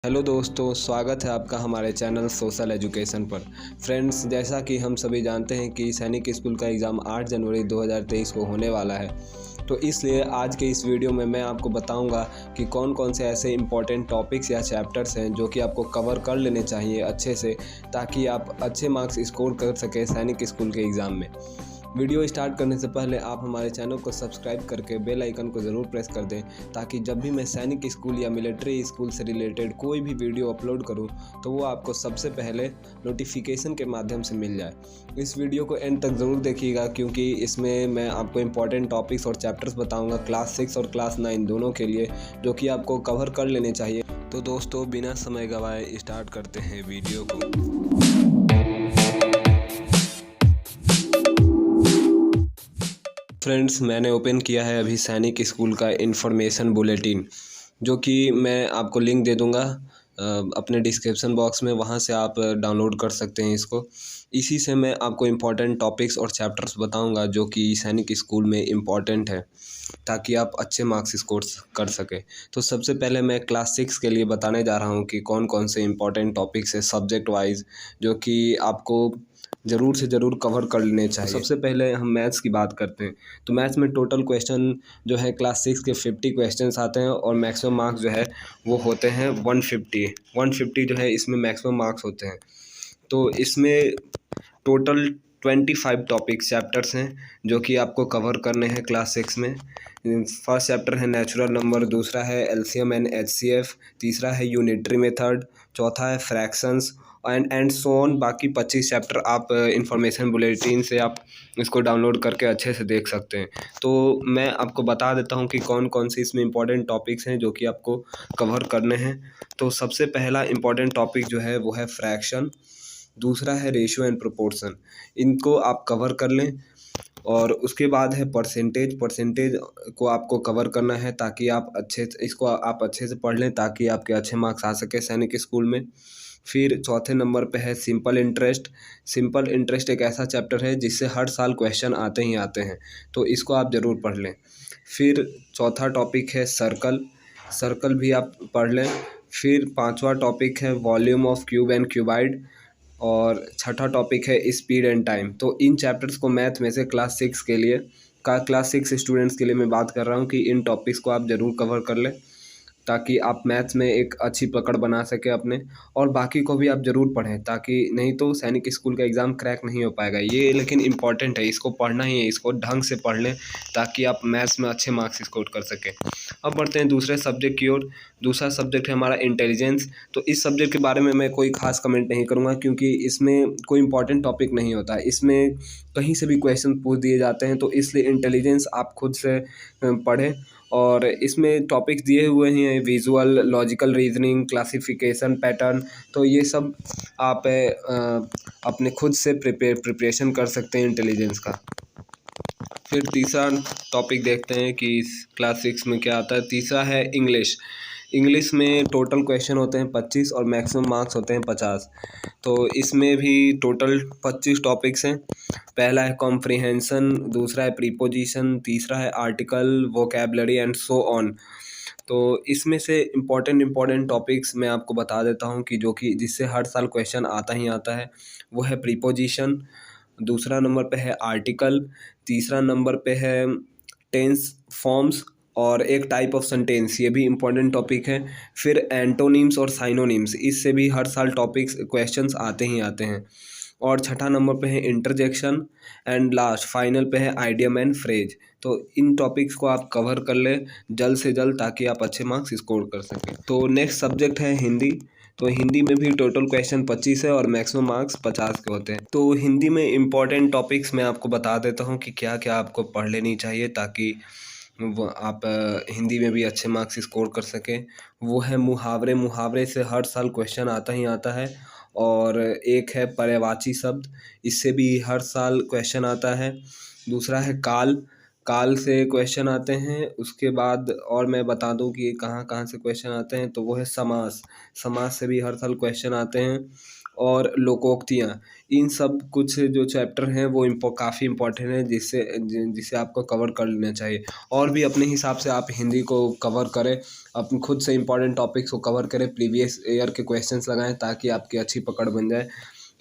Hello दोस्तों, स्वागत है आपका हमारे चैनल सोशल एजुकेशन पर। फ्रेंड्स, जैसा कि हम सभी जानते हैं कि सैनिक स्कूल का एग्ज़ाम 8 जनवरी 2023 को होने वाला है। तो इसलिए आज के इस वीडियो में मैं आपको बताऊंगा कि कौन कौन से ऐसे इंपॉर्टेंट टॉपिक्स या चैप्टर्स हैं जो कि आपको कवर कर लेने चाहिए अच्छे से, ताकि आप अच्छे मार्क्स स्कोर कर सकें सैनिक स्कूल के एग्ज़ाम में। वीडियो स्टार्ट करने से पहले आप हमारे चैनल को सब्सक्राइब करके बेल आइकन को ज़रूर प्रेस कर दें, ताकि जब भी मैं सैनिक स्कूल या मिलिट्री स्कूल से रिलेटेड कोई भी वीडियो अपलोड करूं तो वो आपको सबसे पहले नोटिफिकेशन के माध्यम से मिल जाए। इस वीडियो को एंड तक ज़रूर देखिएगा, क्योंकि इसमें मैं आपको इंपॉर्टेंट टॉपिक्स और चैप्टर्स बताऊँगा क्लास 6 और क्लास 9 दोनों के लिए, जो कि आपको कवर कर लेने चाहिए। तो दोस्तों, बिना समय गंवाए स्टार्ट करते हैं वीडियो को। फ्रेंड्स, मैंने ओपन किया है अभी सैनिक स्कूल का इन्फॉर्मेशन बुलेटिन, जो कि मैं आपको लिंक दे दूंगा अपने डिस्क्रिप्शन बॉक्स में। वहां से आप डाउनलोड कर सकते हैं इसको। इसी से मैं आपको इम्पॉर्टेंट टॉपिक्स और चैप्टर्स बताऊंगा जो कि सैनिक स्कूल में इम्पॉर्टेंट है, ताकि आप अच्छे मार्क्स स्कोर कर सकें। तो सबसे पहले मैं क्लास 6 के लिए बताने जा रहा हूँ कि कौन कौन से इम्पॉर्टेंट टॉपिक्स है सब्जेक्ट वाइज, जो कि आपको ज़रूर से ज़रूर कवर कर लेने चाहिए। सबसे पहले हम मैथ्स की बात करते हैं। तो मैथ्स में टोटल क्वेश्चन जो है क्लास 6 के 50 क्वेश्चंस आते हैं, और मैक्सिमम मार्क्स जो है वो होते हैं 150 जो है इसमें मैक्सिमम मार्क्स होते हैं। तो इसमें टोटल 25 टॉपिक्स चैप्टर्स हैं जो कि आपको कवर करने हैं क्लास 6 में। फर्स्ट चैप्टर है नेचुरल नंबर, दूसरा है एलसीएम एंड एचसीएफ, तीसरा है यूनिटरी मेथड, चौथा है फ्रैक्शंस एंड सो ऑन। बाकी 25 चैप्टर आप इंफॉर्मेशन बुलेटिन से आप इसको डाउनलोड करके अच्छे से देख सकते हैं। तो मैं आपको बता देता हूँ कि कौन कौन से इसमें इंपॉर्टेंट टॉपिक्स हैं जो कि आपको कवर करने हैं। तो सबसे पहला इंपॉर्टेंट टॉपिक जो है वो है फ्रैक्शन, दूसरा है रेशियो एंड प्रोपोर्शन। इनको आप कवर कर लें। और उसके बाद है परसेंटेज को आपको कवर करना है, ताकि आप अच्छे से पढ़ लें, ताकि आपके अच्छे मार्क्स आ सके सैनिक स्कूल में। फिर चौथे नंबर पे है सिंपल इंटरेस्ट एक ऐसा चैप्टर है जिससे हर साल क्वेश्चन आते ही आते हैं, तो इसको आप ज़रूर पढ़ लें। फिर चौथा टॉपिक है सर्कल भी आप पढ़ लें। फिर पांचवा टॉपिक है volume of cube and cuboid, और छठा टॉपिक है स्पीड एंड टाइम। तो इन चैप्टर्स को मैथ में से क्लास 6 स्टूडेंट्स के लिए मैं बात कर रहा हूँ कि इन टॉपिक्स को आप ज़रूर कवर कर लें, ताकि आप मैथ्स में एक अच्छी पकड़ बना सकें अपने। और बाकी को भी आप ज़रूर पढ़ें, ताकि नहीं तो सैनिक स्कूल का एग्ज़ाम क्रैक नहीं हो पाएगा। ये लेकिन इम्पॉर्टेंट है, इसको पढ़ना ही है, इसको ढंग से पढ़ लें, ताकि आप मैथ्स में अच्छे मार्क्स स्कोर कर सकें। अब बढ़ते हैं दूसरे सब्जेक्ट की ओर। दूसरा सब्जेक्ट है हमारा इंटेलिजेंस। तो इस सब्जेक्ट के बारे में मैं कोई खास कमेंट नहीं करूँगा, क्योंकि इसमें कोई इंपॉर्टेंट टॉपिक नहीं होता है। इसमें कहीं से भी क्वेश्चन पूछ दिए जाते हैं, तो इसलिए इंटेलिजेंस आप खुद से पढ़ें। और इसमें टॉपिक्स दिए हुए हैं visual, logical reasoning, classification pattern. तो ये सब आप अपने खुद से प्रिपरेशन कर सकते हैं इंटेलिजेंस का। फिर तीसरा टॉपिक देखते हैं कि क्लास 6 में क्या आता है। तीसरा है इंग्लिश में टोटल क्वेश्चन होते हैं 25 और मैक्सिमम मार्क्स होते हैं 50। तो इसमें भी टोटल 25 टॉपिक्स हैं। पहला है कॉम्प्रिहेंशन, दूसरा है प्रीपोजिशन, तीसरा है article, vocabulary and so on. तो इसमें से इम्पॉर्टेंट टॉपिक्स मैं आपको बता देता हूँ कि जो कि जिससे हर साल क्वेश्चन आता ही आता है। वो है प्रीपोजिशन, दूसरा नंबर पे है आर्टिकल, तीसरा नंबर पे है टेंस फॉर्म्स और एक टाइप ऑफ सेंटेंस, ये भी इम्पॉर्टेंट टॉपिक है। फिर एंटोनिम्स और साइनोनिम्स, इससे भी हर साल टॉपिक्स क्वेश्चंस आते ही आते हैं। और छठा नंबर पे है इंटरजेक्शन, एंड लास्ट फाइनल पे है आइडियम एंड फ्रेज। तो इन टॉपिक्स को आप कवर कर लें जल्द से जल्द, ताकि आप अच्छे मार्क्स स्कोर कर सकें। तो नेक्स्ट सब्जेक्ट है हिंदी। तो हिंदी में भी टोटल क्वेश्चन 25 है और मैक्सिमम मार्क्स 50 के होते हैं। तो हिंदी में इम्पॉर्टेंट टॉपिक्स मैं आपको बता देता हूँ कि क्या क्या आपको पढ़ लेनी चाहिए, ताकि वो आप हिंदी में भी अच्छे मार्क्स स्कोर कर सकें। वो है मुहावरे से हर साल क्वेश्चन आता ही आता है। और एक है पर्यायवाची शब्द, इससे भी हर साल क्वेश्चन आता है। दूसरा है काल से क्वेश्चन आते हैं। उसके बाद और मैं बता दूं कि कहाँ कहाँ से क्वेश्चन आते हैं, तो वो है समास से भी हर साल क्वेश्चन आते हैं। और लोकोक्तियाँ, इन सब कुछ जो चैप्टर हैं वो काफ़ी इंपॉर्टेंट है, जिसे आपको कवर कर लेना चाहिए। और भी अपने हिसाब से आप हिंदी को कवर करें, अपने खुद से इंपॉर्टेंट टॉपिक्स को कवर करें, प्रीवियस ईयर के क्वेश्चंस लगाएं ताकि आपकी अच्छी पकड़ बन जाए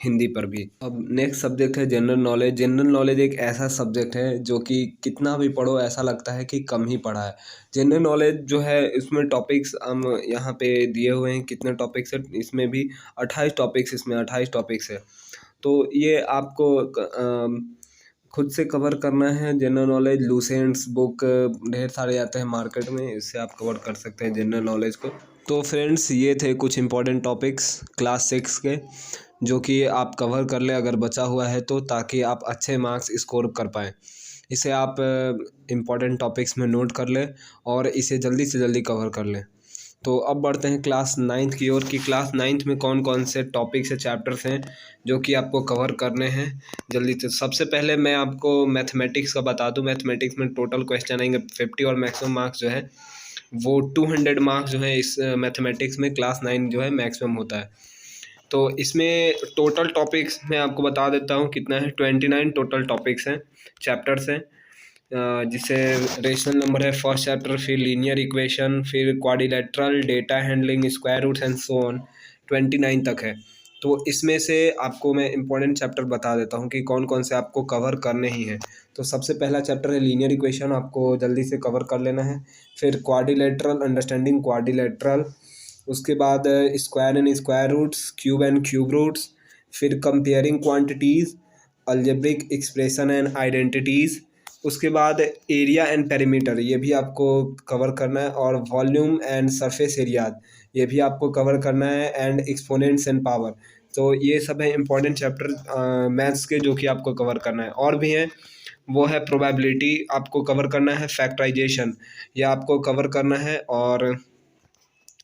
हिंदी पर भी। अब नेक्स्ट सब्जेक्ट है जनरल नॉलेज। जनरल नॉलेज एक ऐसा सब्जेक्ट है जो कि कितना भी पढ़ो ऐसा लगता है कि कम ही पढ़ा है। जनरल नॉलेज जो है इसमें टॉपिक्स हम यहाँ पे दिए हुए हैं, कितने टॉपिक्स है इसमें भी 28 टॉपिक्स, इसमें 28 टॉपिक्स है। तो ये आपको खुद से कवर करना है। जनरल नॉलेज लूसेंट्स बुक ढेर सारे आते हैं मार्केट में, इससे आप कवर कर सकते हैं जनरल नॉलेज को। तो फ्रेंड्स ये थे कुछ इंपॉर्टेंट टॉपिक्स क्लास 6 के, जो कि आप कवर कर लें अगर बचा हुआ है तो, ताकि आप अच्छे मार्क्स स्कोर कर पाएँ। इसे आप इम्पॉर्टेंट टॉपिक्स में नोट कर लें और इसे जल्दी से जल्दी कवर कर लें। तो अब बढ़ते हैं क्लास 9th की ओर, कि क्लास 9th में कौन कौन से टॉपिक्स या चैप्टर्स हैं जो कि आपको कवर करने हैं जल्दी से। सबसे पहले मैं आपको मैथमेटिक्स का बता दूं। मैथमेटिक्स में टोटल क्वेश्चन आएंगे 50 और मैक्सिमम मार्क्स जो है वो 200 मार्क्स जो है इस मैथमेटिक्स में क्लास 9 जो है मैक्सिमम होता है। तो इसमें टोटल टॉपिक्स मैं आपको बता देता हूँ कितना है। 29 टोटल टॉपिक्स हैं, चैप्टर्स हैं, जिसे रेशनल नंबर है फर्स्ट चैप्टर, फिर लीनियर इक्वेशन, फिर quadrilateral, data handling, square roots and so on, 29 तक है। तो इसमें से आपको मैं इंपॉर्टेंट चैप्टर बता देता हूँ कि कौन कौन से आपको कवर करने ही हैं। तो सबसे पहला चैप्टर है लीनियर इक्वेशन, आपको जल्दी से कवर कर लेना है। फिर क्वाड्रिलेटरल, अंडरस्टैंडिंग क्वाड्रिलेटरल, उसके बाद square and square roots, cube and cube roots, फिर comparing quantities, algebraic expression and identities, उसके बाद एरिया एंड पेरीमीटर ये भी आपको कवर करना है, और वॉल्यूम एंड सरफेस एरिया ये भी आपको कवर करना है, एंड एक्सपोनेंट्स एंड पावर। तो ये सब है इंपॉर्टेंट चैप्टर मैथ्स के जो कि आपको कवर करना है। और भी हैं, वो है प्रोबेबिलिटी आपको कवर करना है, फैक्टराइजेशन ये आपको कवर करना है, और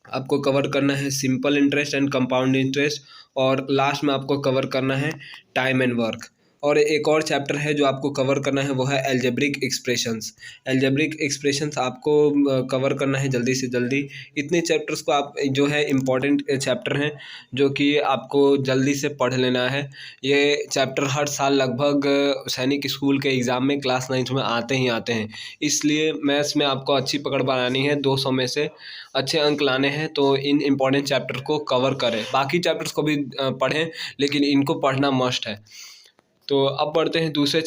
आपको कवर करना है simple interest and compound interest, और लास्ट में आपको कवर करना है टाइम एंड वर्क। और एक और चैप्टर है जो आपको कवर करना है, वो है एल्जेब्रिक एक्सप्रेशंस। एल्जेब्रिक एक्सप्रेशंस आपको कवर करना है जल्दी से जल्दी। इतने चैप्टर्स को आप जो है इम्पॉर्टेंट चैप्टर हैं जो कि आपको जल्दी से पढ़ लेना है। ये चैप्टर हर साल लगभग सैनिक स्कूल के एग्ज़ाम में क्लास 9th में आते ही आते हैं, इसलिए मैथ्स में आपको अच्छी पकड़ बनानी है, 200 में से अच्छे अंक लाने हैं। तो इन इम्पॉर्टेंट चैप्टर को कवर करें, बाकी चैप्टर्स को भी पढ़ें, लेकिन इनको पढ़ना मस्ट है। तो अब बढ़ते हैं दूसरे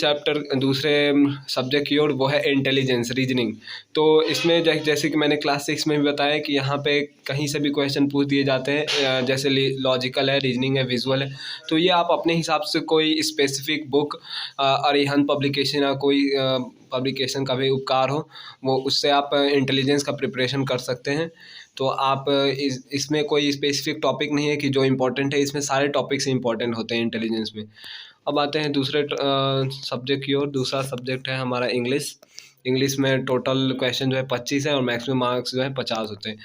सब्जेक्ट की ओर, वो है इंटेलिजेंस रीजनिंग। तो इसमें जैसे कि मैंने क्लास 6 में भी बताया कि यहाँ पे कहीं से भी क्वेश्चन पूछ दिए जाते हैं, जैसे लॉजिकल है, रीजनिंग है, विजुअल है। तो ये आप अपने हिसाब से कोई स्पेसिफिक बुक, अरिहंत पब्लिकेशन या कोई पब्लिकेशन का भी उपकार हो, वो उससे आप इंटेलिजेंस का प्रिपरेशन कर सकते हैं। तो आप इसमें कोई स्पेसिफिक टॉपिक नहीं है कि जो इम्पोर्टेंट है, इसमें सारे टॉपिक्स इंपॉर्टेंट होते हैं इंटेलिजेंस में। अब आते हैं दूसरे सब्जेक्ट की ओर। दूसरा सब्जेक्ट है हमारा इंग्लिश। इंग्लिश में टोटल क्वेश्चन जो है 25 है और मैक्सिमम मार्क्स जो है 50 होते हैं।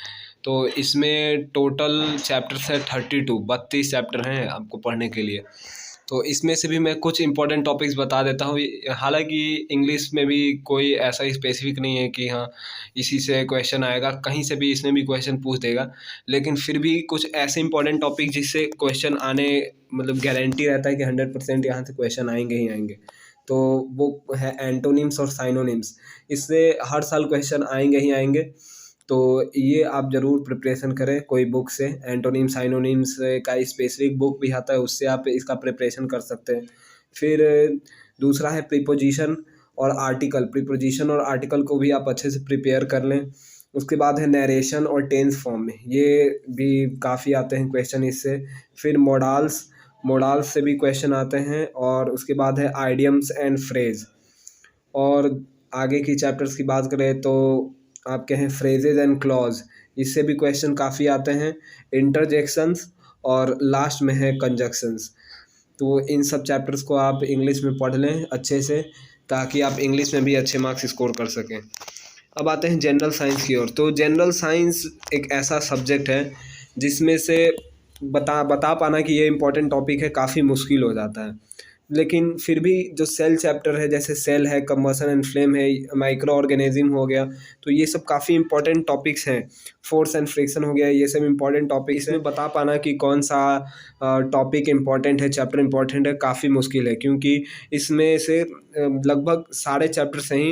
तो इसमें टोटल चैप्टर्स है 32 चैप्टर हैं आपको पढ़ने के लिए। तो इसमें से भी मैं कुछ इंपॉर्टेंट टॉपिक्स बता देता हूँ। हालांकि इंग्लिश में भी कोई ऐसा स्पेसिफिक नहीं है कि हाँ इसी से क्वेश्चन आएगा, कहीं से भी इसमें भी क्वेश्चन पूछ देगा, लेकिन फिर भी कुछ ऐसे इंपॉर्टेंट टॉपिक जिससे क्वेश्चन आने मतलब गारंटी रहता है कि 100% यहाँ से क्वेश्चन आएंगे ही आएंगे। तो वो है एंटोनिम्स और साइनोनिम्स, इससे हर साल क्वेश्चन आएंगे ही आएंगे। तो ये आप ज़रूर प्रिपरेशन करें कोई बुक से। एंटोनिम साइनोनिम्स का स्पेसिफिक बुक भी आता है, उससे आप इसका प्रिपरेशन कर सकते हैं। फिर दूसरा है प्रीपोजिशन और आर्टिकल। प्रीपोजिशन और आर्टिकल को भी आप अच्छे से प्रिपेयर कर लें। उसके बाद है नरेशन और टेंस फॉर्म में, ये भी काफ़ी आते हैं क्वेश्चन इससे। फिर मोडाल्स से भी क्वेश्चन आते हैं। और उसके बाद है आइडियम्स एंड फ्रेज। और आगे की चैप्टर्स की बात करें तो आपके हैं फ्रेजेज एंड क्लॉज, इससे भी क्वेश्चन काफ़ी आते हैं। इंटरजेक्शंस और लास्ट में है कंजक्शंस। तो इन सब चैप्टर्स को आप इंग्लिश में पढ़ लें अच्छे से, ताकि आप इंग्लिश में भी अच्छे मार्क्स स्कोर कर सकें। अब आते हैं जनरल साइंस की ओर। तो जनरल साइंस एक ऐसा सब्जेक्ट है जिसमें से बता पाना कि ये इम्पोर्टेंट टॉपिक है काफ़ी मुश्किल हो जाता है। लेकिन फिर भी जो सेल चैप्टर है, जैसे सेल है, कंबशन एंड फ्लेम है, माइक्रो ऑर्गेनिज्म हो गया, तो ये सब काफ़ी इंपॉर्टेंट टॉपिक्स हैं। फोर्स एंड फ्रिक्शन हो गया, ये सब इंपॉर्टेंट टॉपिक्स हैं। बता पाना कि कौन सा टॉपिक इंपॉर्टेंट है, चैप्टर इंपॉर्टेंट है, काफ़ी मुश्किल है, क्योंकि इसमें से लगभग सारे चैप्टर से ही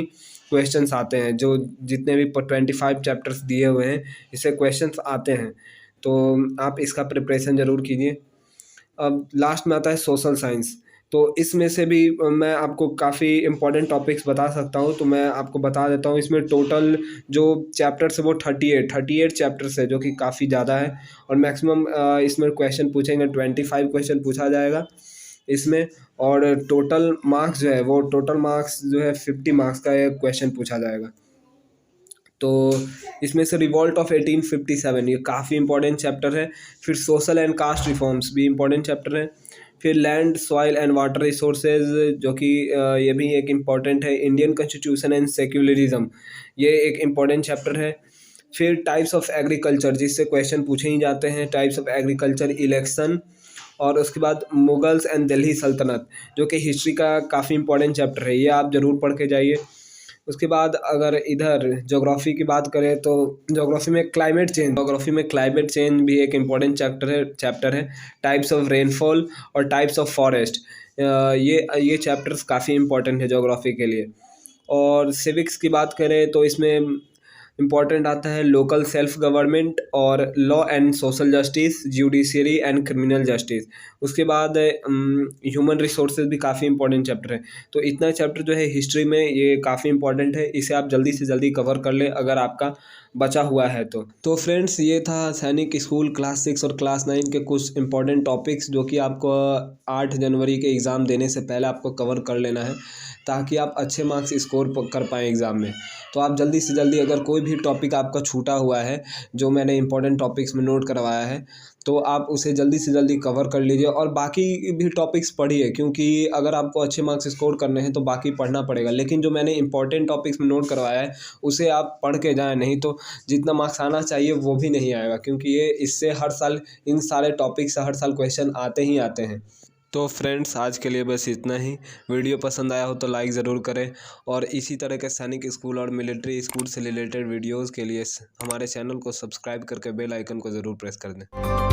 क्वेश्चंस आते हैं। जो जितने भी 25 चैप्टर्स दिए हुए हैं, इससे क्वेश्चंस आते हैं, तो आप इसका प्रिपरेशन ज़रूर कीजिए। अब लास्ट में आता है सोशल साइंस। तो इसमें से भी मैं आपको काफ़ी इंपॉर्टेंट टॉपिक्स बता सकता हूँ, तो मैं आपको बता देता हूँ। इसमें टोटल जो चैप्टर्स है वो 38 चैप्टर्स है, जो कि काफ़ी ज़्यादा है। और मैक्सिमम इसमें क्वेश्चन पूछेंगे, 25 क्वेश्चन पूछा जाएगा इसमें। और टोटल मार्क्स जो है, वो टोटल मार्क्स जो है 50 मार्क्स का एक क्वेश्चन पूछा जाएगा। तो इसमें से रिवॉल्ट ऑफ 1857, ये काफ़ी इंपॉर्टेंट चैप्टर है। फिर सोशल एंड कास्ट रिफॉर्म्स भी इंपॉर्टेंट चैप्टर है। फिर land, soil and water resources, जो कि ये भी एक इम्पॉर्टेंट है। इंडियन कॉन्स्टिट्यूशन एंड सेक्युलरिज्म, ये एक इम्पॉर्टेंट चैप्टर है। फिर टाइप्स ऑफ एग्रीकल्चर, जिससे क्वेश्चन पूछे ही जाते हैं, टाइप्स ऑफ एग्रीकल्चर, इलेक्शन। और उसके बाद मुगल्स एंड दिल्ली सल्तनत, जो कि हिस्ट्री का काफ़ी इंपॉर्टेंट चैप्टर है, ये आप ज़रूर पढ़ के जाइए। उसके बाद अगर इधर ज्योग्राफी की बात करें, तो ज्योग्राफी में क्लाइमेट चेंज भी एक इम्पॉर्टेंट चैप्टर है। टाइप्स ऑफ रेनफॉल और टाइप्स ऑफ फॉरेस्ट, ये चैप्टर्स काफ़ी इंपॉर्टेंट है ज्योग्राफी के लिए। और सिविक्स की बात करें, तो इसमें इम्पॉर्टेंट आता है लोकल सेल्फ गवर्नमेंट और law and social justice, judiciary and criminal justice. उसके बाद ह्यूमन रिसोर्सेज भी काफ़ी इंपॉर्टेंट चैप्टर है। तो इतना चैप्टर जो है हिस्ट्री में, ये काफ़ी इंपॉर्टेंट है, इसे आप जल्दी से जल्दी कवर कर ले अगर आपका बचा हुआ है तो फ्रेंड्स, ये था सैनिक स्कूल क्लास 6 और क्लास 9 के कुछ इंपॉर्टेंट टॉपिक्स, जो कि आपको 8 जनवरी के एग्ज़ाम देने से पहले आपको कवर कर लेना है, ताकि आप अच्छे मार्क्स स्कोर कर पाएँ एग्ज़ाम में। तो आप जल्दी से जल्दी, अगर कोई भी टॉपिक आपका छूटा हुआ है, जो मैंने इंपॉर्टेंट टॉपिक्स में नोट करवाया है, तो आप उसे जल्दी से जल्दी कवर कर लीजिए। और बाकी भी टॉपिक्स पढ़िए, क्योंकि अगर आपको अच्छे मार्क्स स्कोर करने हैं तो बाकी पढ़ना पड़ेगा। लेकिन जो मैंने इंपॉर्टेंट टॉपिक्स में नोट करवाया है, उसे आप पढ़ के जाएँ, नहीं तो जितना मार्क्स आना चाहिए वो भी नहीं आएगा, क्योंकि इससे हर साल इन सारे टॉपिक से हर साल क्वेश्चन आते ही आते हैं। तो फ्रेंड्स, आज के लिए बस इतना ही। वीडियो पसंद आया हो तो लाइक ज़रूर करें, और इसी तरह के सैनिक स्कूल और मिलिट्री स्कूल से रिलेटेड वीडियोज़ के लिए हमारे चैनल को सब्सक्राइब करके बेल आइकन को ज़रूर प्रेस कर दें।